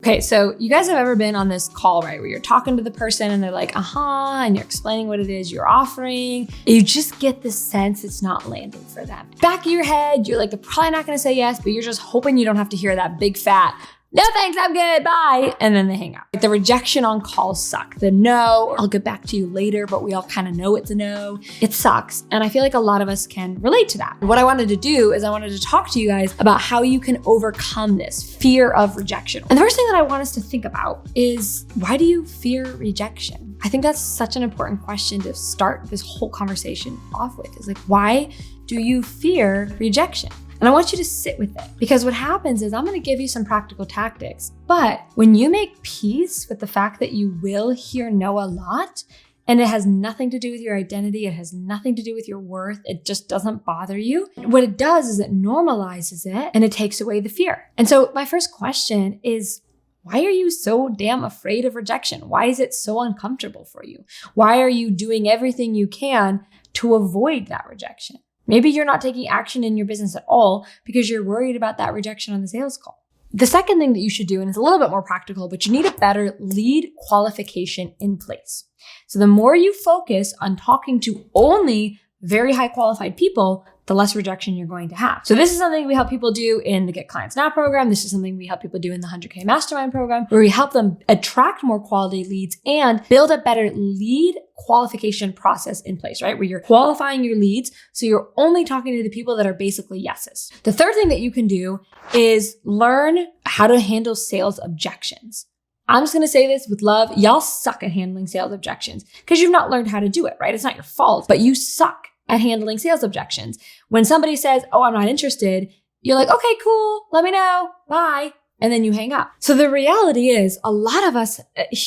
Okay, so you guys have ever been on this call, right, where you're talking to the person and they're like, and you're explaining what it is you're offering. You just get the sense it's not landing for them. Back of your head, you're like, they're probably not gonna say yes, but you're just hoping you don't have to hear that big fat, no thanks, I'm good, bye. And then they hang up. The rejection on calls suck. The no, I'll get back to you later, but we all kind of know it's a no. It sucks. And I feel like a lot of us can relate to that. What I wanted to do is I wanted to talk to you guys about how you can overcome this fear of rejection. And the first thing that I want us to think about is, why do you fear rejection? I think that's such an important question to start this whole conversation off with, is like, why do you fear rejection? And I want you to sit with it, because what happens is I'm going to give you some practical tactics, but when you make peace with the fact that you will hear no a lot, and it has nothing to do with your identity, it has nothing to do with your worth, it just doesn't bother you, what it does is it normalizes it and it takes away the fear. And so my first question is, why are you so damn afraid of rejection? Why is it so uncomfortable for you? Why are you doing everything you can to avoid that rejection? Maybe you're not taking action in your business at all because you're worried about that rejection on the sales call. The second thing that you should do, and it's a little bit more practical, but you need a better lead qualification in place. So the more you focus on talking to only very high qualified people, the less rejection you're going to have. So this is something we help people do in the Get Clients Now program. This is something we help people do in the 100K Mastermind program, where we help them attract more quality leads and build a better lead qualification process in place, right? Where you're qualifying your leads, so you're only talking to the people that are basically yeses. The third thing that you can do is learn how to handle sales objections. I'm just going to say this with love. Y'all suck at handling sales objections because you've not learned how to do it, right? It's not your fault, but you suck at handling sales objections. When somebody says, I'm not interested, you're like, okay, cool. Let me know. Bye. And then you hang up. So the reality is, a lot of us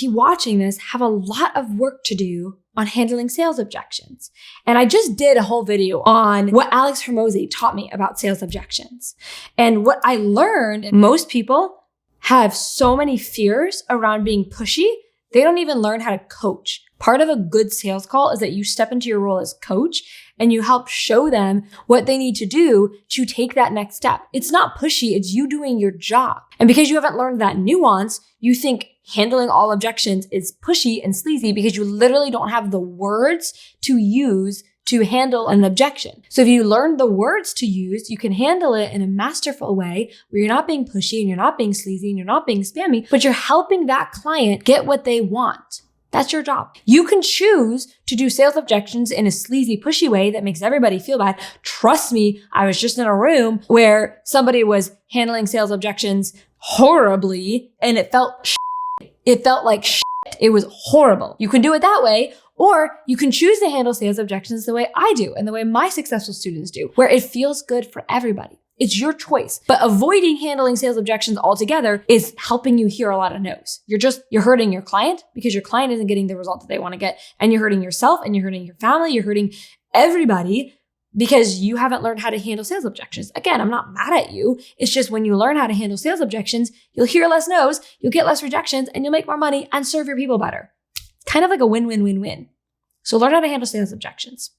watching this have a lot of work to do on handling sales objections. And I just did a whole video on what Alex Hormozi taught me about sales objections. And what I learned, most people have so many fears around being pushy, they don't even learn how to coach. Part of a good sales call is that you step into your role as coach and you help show them what they need to do to take that next step. It's not pushy, it's you doing your job. And because you haven't learned that nuance, you think handling all objections is pushy and sleazy because you literally don't have the words to use to handle an objection. So if you learn the words to use, you can handle it in a masterful way where you're not being pushy and you're not being sleazy and you're not being spammy, but you're helping that client get what they want. That's your job. You can choose to do sales objections in a sleazy, pushy way that makes everybody feel bad. Trust me, I was just in a room where somebody was handling sales objections horribly and it felt shit. It felt like shit. It was horrible. You can do it that way, or you can choose to handle sales objections the way I do and the way my successful students do, where it feels good for everybody. It's your choice. But avoiding handling sales objections altogether is helping you hear a lot of no's. You're hurting your client because your client isn't getting the result that they want to get. And you're hurting yourself and you're hurting your family. You're hurting everybody because you haven't learned how to handle sales objections. Again, I'm not mad at you. It's just when you learn how to handle sales objections, you'll hear less no's, you'll get less rejections, and you'll make more money and serve your people better. Kind of like a win-win-win-win. So learn how to handle sales objections.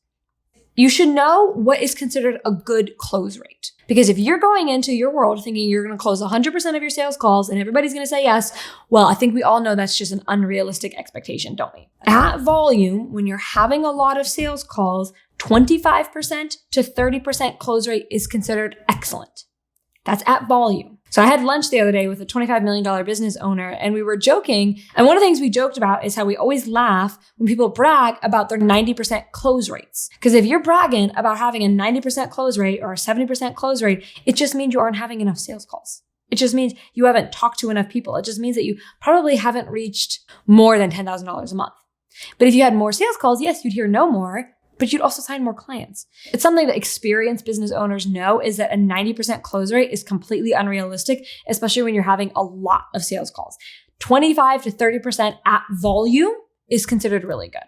You should know what is considered a good close rate. Because if you're going into your world thinking you're going to close 100% of your sales calls and everybody's going to say yes, well, I think we all know that's just an unrealistic expectation, don't we? At volume, when you're having a lot of sales calls, 25% to 30% close rate is considered excellent. That's at volume. So I had lunch the other day with a $25 million business owner and we were joking. And one of the things we joked about is how we always laugh when people brag about their 90% close rates. Because if you're bragging about having a 90% close rate or a 70% close rate, it just means you aren't having enough sales calls. It just means you haven't talked to enough people. It just means that you probably haven't reached more than $10,000 a month. But if you had more sales calls, yes, you'd hear no more, but you'd also sign more clients. It's something that experienced business owners know, is that a 90% close rate is completely unrealistic, especially when you're having a lot of sales calls. 25 to 30% at volume is considered really good.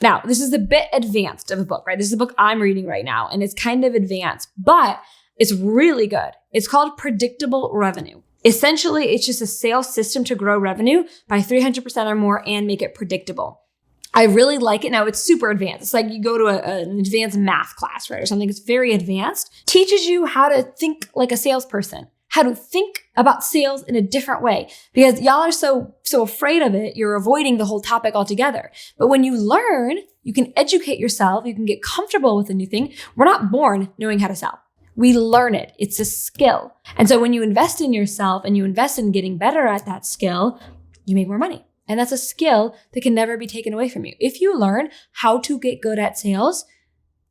Now, this is a bit advanced of a book, right? This is a book I'm reading right now, and it's kind of advanced, but it's really good. It's called Predictable Revenue. Essentially, it's just a sales system to grow revenue by 300% or more and make it predictable. I really like it. Now, it's super advanced. It's like you go to an advanced math class, right? Or something. It's very advanced. Teaches you how to think like a salesperson, how to think about sales in a different way, because y'all are so afraid of it. You're avoiding the whole topic altogether. But when you learn, you can educate yourself. You can get comfortable with a new thing. We're not born knowing how to sell. We learn it. It's a skill. And so when you invest in yourself and you invest in getting better at that skill, you make more money. And that's a skill that can never be taken away from you. If you learn how to get good at sales,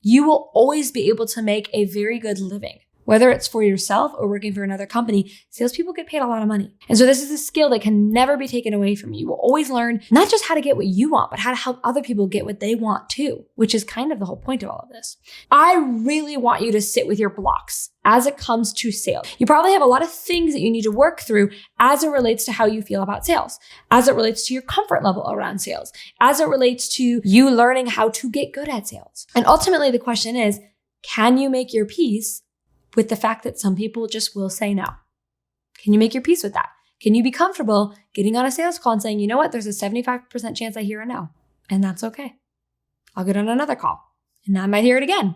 you will always be able to make a very good living. Whether it's for yourself or working for another company, salespeople get paid a lot of money. And so this is a skill that can never be taken away from you. You will always learn not just how to get what you want, but how to help other people get what they want too, which is kind of the whole point of all of this. I really want you to sit with your blocks as it comes to sales. You probably have a lot of things that you need to work through as it relates to how you feel about sales, as it relates to your comfort level around sales, as it relates to you learning how to get good at sales. And ultimately the question is, can you make your peace with the fact that some people just will say no? Can you make your peace with that? Can you be comfortable getting on a sales call and saying, you know what, there's a 75% chance I hear a no, and that's okay. I'll get on another call and I might hear it again,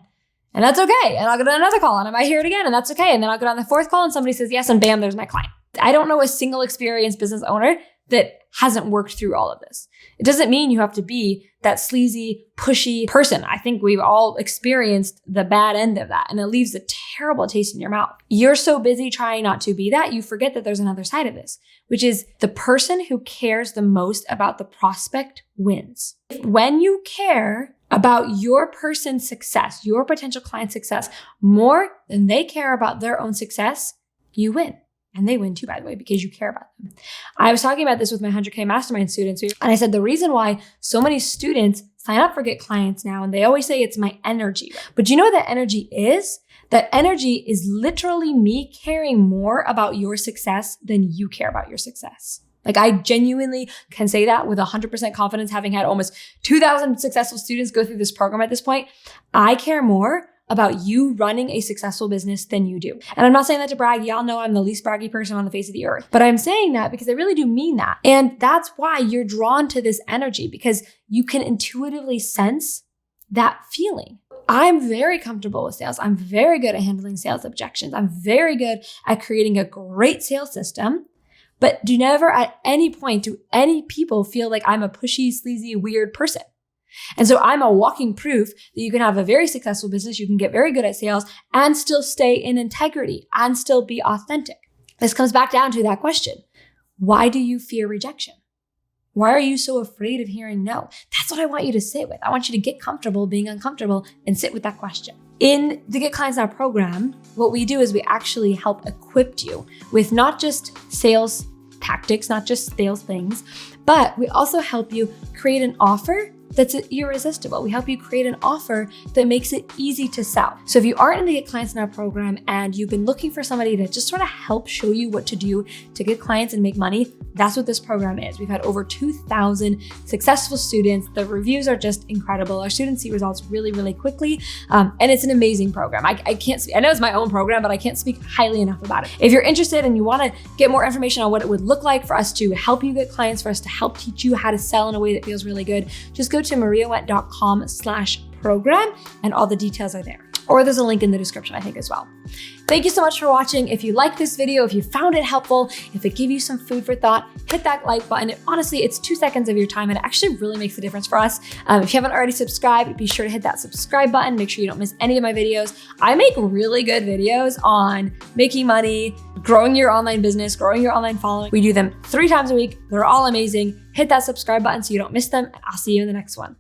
and that's okay. And I'll get on another call and I might hear it again, and that's okay. And then I'll get on the fourth call and somebody says yes, and bam, there's my client. I don't know a single experienced business owner that hasn't worked through all of this. It doesn't mean you have to be that sleazy, pushy person. I think we've all experienced the bad end of that, and it leaves a terrible taste in your mouth. You're so busy trying not to be that, you forget that there's another side of this, which is the person who cares the most about the prospect wins. When you care about your person's success, your potential client's success, more than they care about their own success, you win. And they win too, by the way, because you care about them. I was talking about this with my 100K mastermind students, and I said the reason why so many students sign up for Get Clients now, and they always say it's my energy. But do you know what that energy is? That energy is literally me caring more about your success than you care about your success. Like, I genuinely can say that with 100% confidence, having had almost 2,000 successful students go through this program at this point. I care more about you running a successful business than you do. And I'm not saying that to brag. Y'all know I'm the least braggy person on the face of the earth. But I'm saying that because I really do mean that. And that's why you're drawn to this energy, because you can intuitively sense that feeling. I'm very comfortable with sales. I'm very good at handling sales objections. I'm very good at creating a great sales system. But do never at any point do any people feel like I'm a pushy, sleazy, weird person. And so I'm a walking proof that you can have a very successful business, you can get very good at sales, and still stay in integrity and still be authentic. This comes back down to that question. Why do you fear rejection? Why are you so afraid of hearing no? That's what I want you to sit with. I want you to get comfortable being uncomfortable and sit with that question. In the Get Clients Now program, what we do is we actually help equip you with not just sales tactics, not just sales things, but we also help you create an offer that's irresistible. We help you create an offer that makes it easy to sell. So if you aren't in the Get Clients Now program and you've been looking for somebody to just sort of help show you what to do to get clients and make money, that's what this program is. We've had over 2,000 successful students. The reviews are just incredible. Our students see results really, really quickly. And it's an amazing program. I can't speak, I know it's my own program, but I can't speak highly enough about it. If you're interested and you want to get more information on what it would look like for us to help you get clients, for us to help teach you how to sell in a way that feels really good, just go to mariawent.com/program and all the details are there. Or there's a link in the description, I think, as well. Thank you so much for watching. If you like this video, if you found it helpful, if it gave you some food for thought, hit that like button. Honestly, it's 2 seconds of your time and it actually really makes a difference for us. If you haven't already subscribed, be sure to hit that subscribe button. Make sure you don't miss any of my videos. I make really good videos on making money, growing your online business, growing your online following. We do them 3 times a week. They're all amazing. Hit that subscribe button so you don't miss them, and I'll see you in the next one.